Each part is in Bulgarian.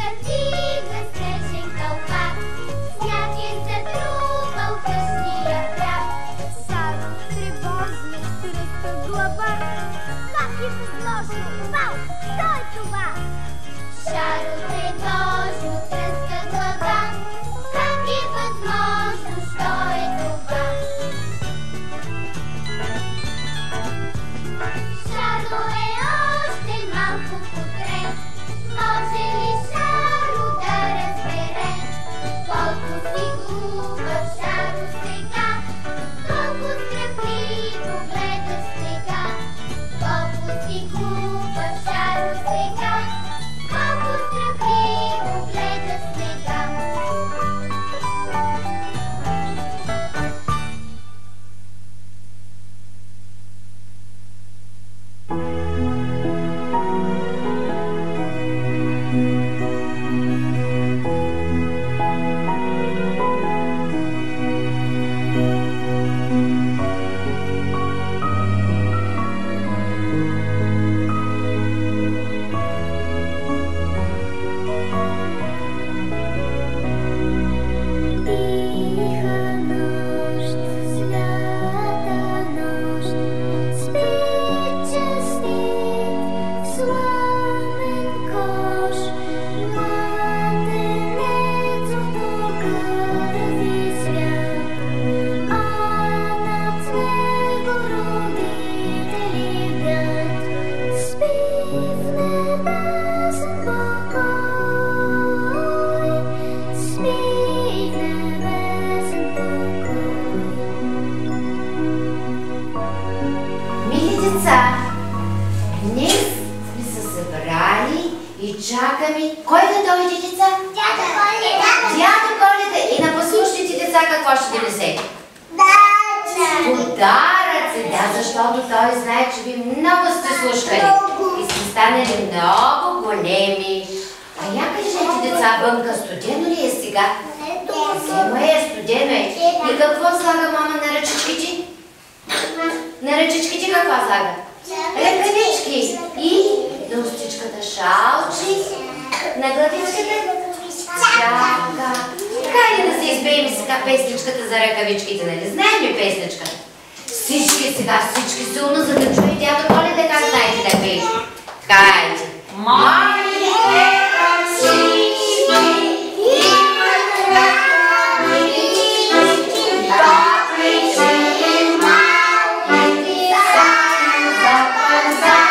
Prawdziwy styczeń kałpak, świat jest zatruwał wcześniej brak. Salon trywozny, tryska głowa, taki wzmożny, wał, stoj tu was. Szaru trywozny, tryska głowa, taki wzmożny, stoj tu was. Szaru eoszty, małku kutrę, może li szaru daras bere. Kokus figura w szaru styka, kokus trefliku bledo styka. Kokus figura w szaru styka, kokus trefliku bledo styka. Чакаме. Кой да дойде, деца? Дядо Коледа. Дядо Коледа. И на послушните деца какво ще донесе? Подаръци. Да, защото той знае, че ви много сте слушкали. И сте станали много големи. А я кажете, деца, вънка студено ли е сега? Зима е, студено е. И какво слага мама на ръчичките? На ръчичките какво слага? Ръкавички. И на устичката шалчи, на главичката чака. Хайде да се избеем сега песничката за ръкавичките, нали? Знаем ли песничката? Всички сега, всички силно, за да чуе дядо Коледа как знаете да пее. Хайде! Малите ръчички имат ръкавички, топлички малки само за пазар.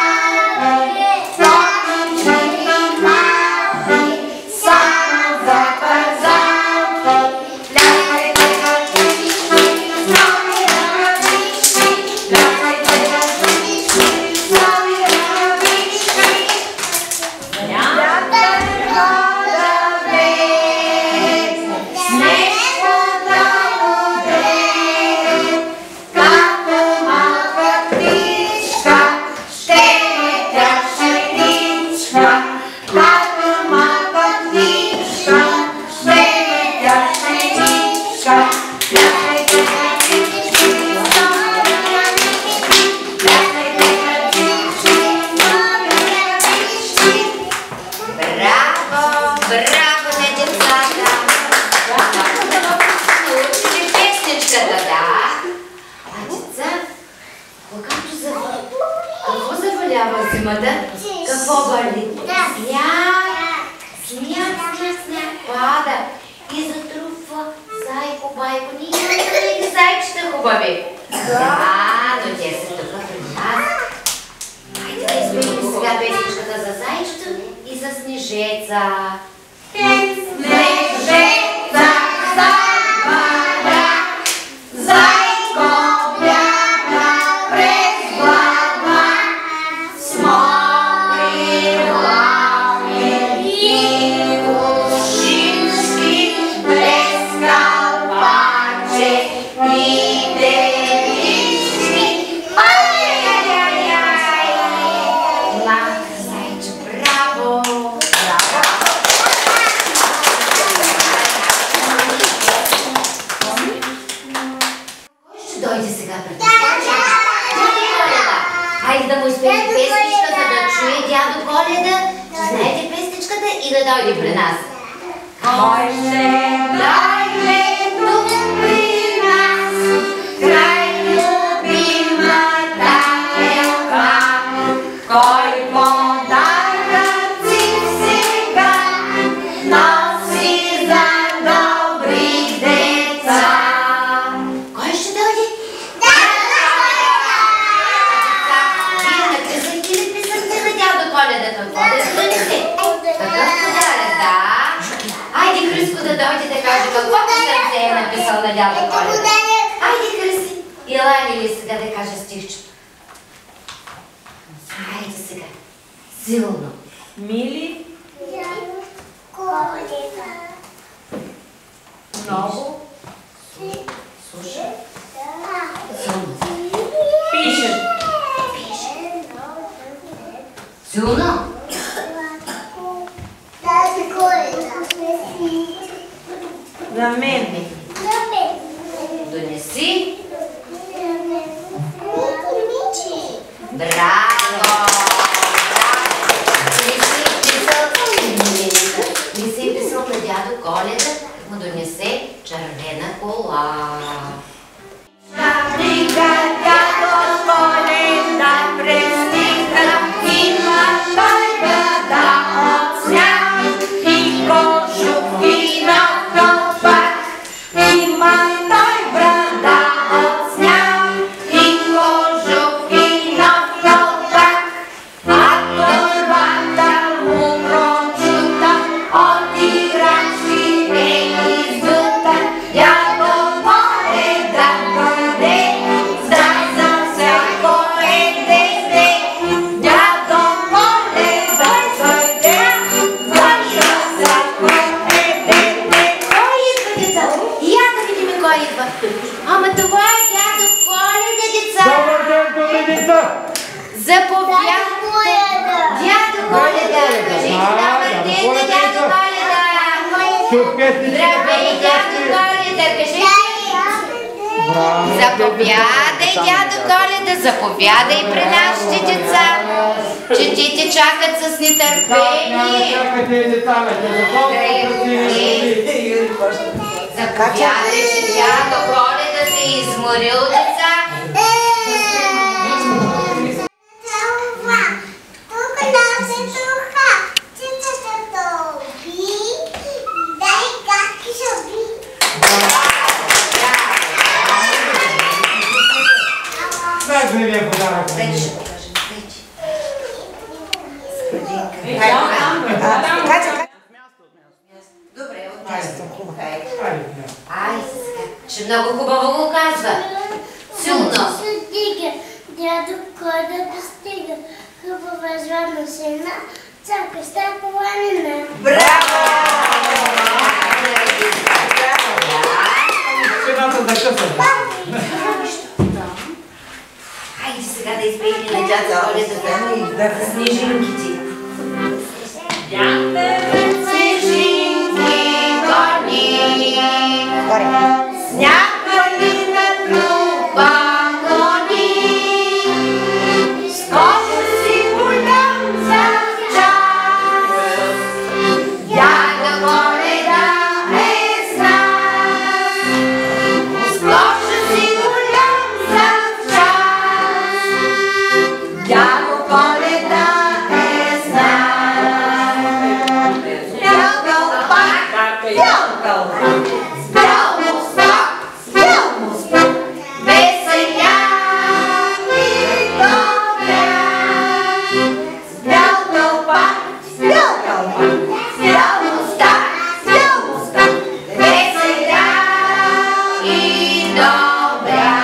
Какво върви? Сняг пада и затрупва зайко-байко. Ние имаме зайчета хубави. Да, но те са тук при нас. Хайде да изпеем сега песничката за зайчето и за снежеца. Снежеца заваля, зайко бяга през глава, смокри лапи и ушички, блескал паче и делички. Ай-яй-яй-яй! Лака, зайче, браво! Браво! при нас. Кой ще дойде тук при нас, край любимата елка, кой подаръци сега носи за добри деца. Кой ще дойде? Вие накъсахте ли писахте на дядо Коледа какво да донесе? Какъв подарък, да? Айде Хриско да дойде да каже какво писъмце е написал на дядо Коледа. Айде Хриси, елай ли сега да каже стихчето? Айде сега, силно. Мили, много, Слушай. Силно. пише. Силно. На мен. Донеси. Браво! Не си писал на дядо Коледа, му донесе червена кола. Шаприка дядо Коледа пристига, има той брада от сняг и кожух и нов кълпак. Има той брада от сняг и кожух и нов кълпак. А торбата му прочута от играчки е издута. Дядо Коледа дойде, знай за всяко дете. Дядо Коледа дойде, знай за всяко дете. Кой идва, деца? Я да видим кой идва. Ама това е дядо Коледа, деца. Добър ден, добри деца! Заповядайте. Дядо Коледа, кажете добър ден на дядо Коледа. Здравей, дядо Коледа, кажете. Заповядай, дядо Коледа, заповядай при нашите деца, че те те чакат с нетърпение. Заповядай, че дядо Коледа се е изморил, деца. Най-големия подарък. Вече ще покажем, вече. Добре, от място. Ай, сега. Ще много хубаво го казва. Силно. Дядо Коледа стига, хубава звана сена, цака ста планина. Браво! Цената за къса. Хайде сега да изпеем на дядо Коледа снежинките. Снежинки горни, сняг вали на трупа гони, скоро си голям за час. Дядо Коледа е с нас, скоро си голям за час. Дядо Коледа е с нас. Бял кълпак, бял кълпак, с бял мустак, с бял мустак, веселяк и добряк. С бял кълпак, с бял кълпак, с бял мустак, с бял мустак, веселяк и добряк.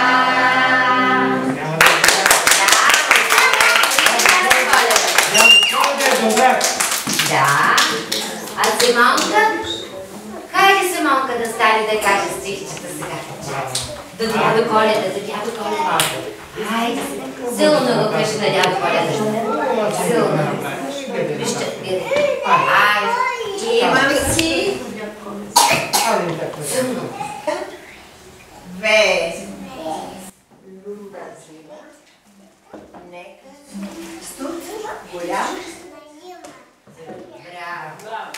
Да. А Симонка? Хайде Симонка да стане да каже стихчета сега. До дядо Коледа, до дядо Коледа. Хайде сега. Силно го кажи на дядо Коледа. Силно. Вижте, гледай. Ай, имам си. Силно. Нека. Студ. Голям. Браво.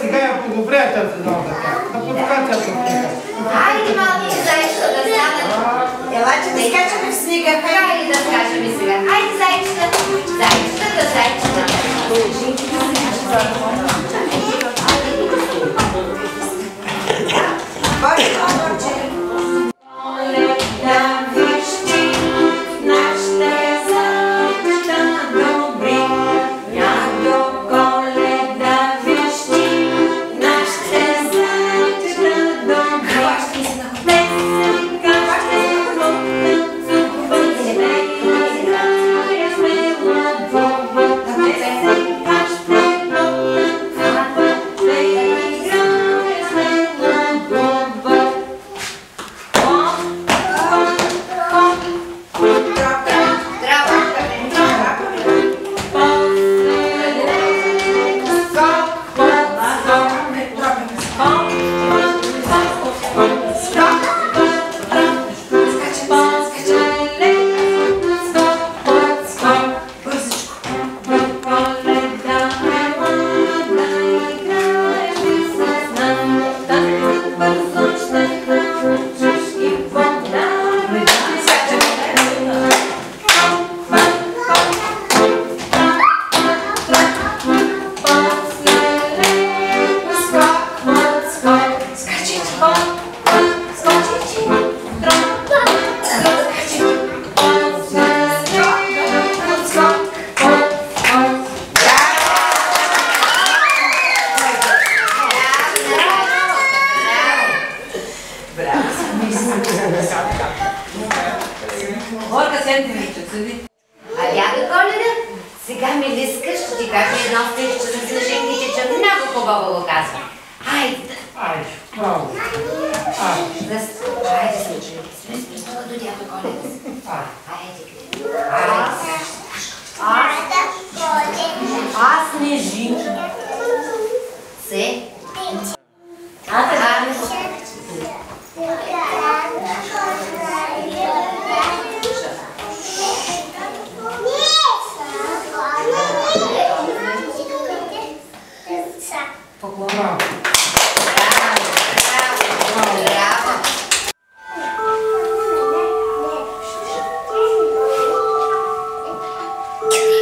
Сега я подобря тази нога. Да подкача с нея. Хайде, малки зайчета да станат. Елате да скачаме в снега. Хайде да скачаме сега. Хайде, зайчета. Зайчетата, зайчетата. А дядо Коледа, сега ми лиска, ще ти кажа едно стихче за снежинките, че много хубаво го казва. Хайде! Айде, право. Хайде, снежинки, слез престава до дядо Коледа си. Хайде, Аз снежинки. Се. Чу.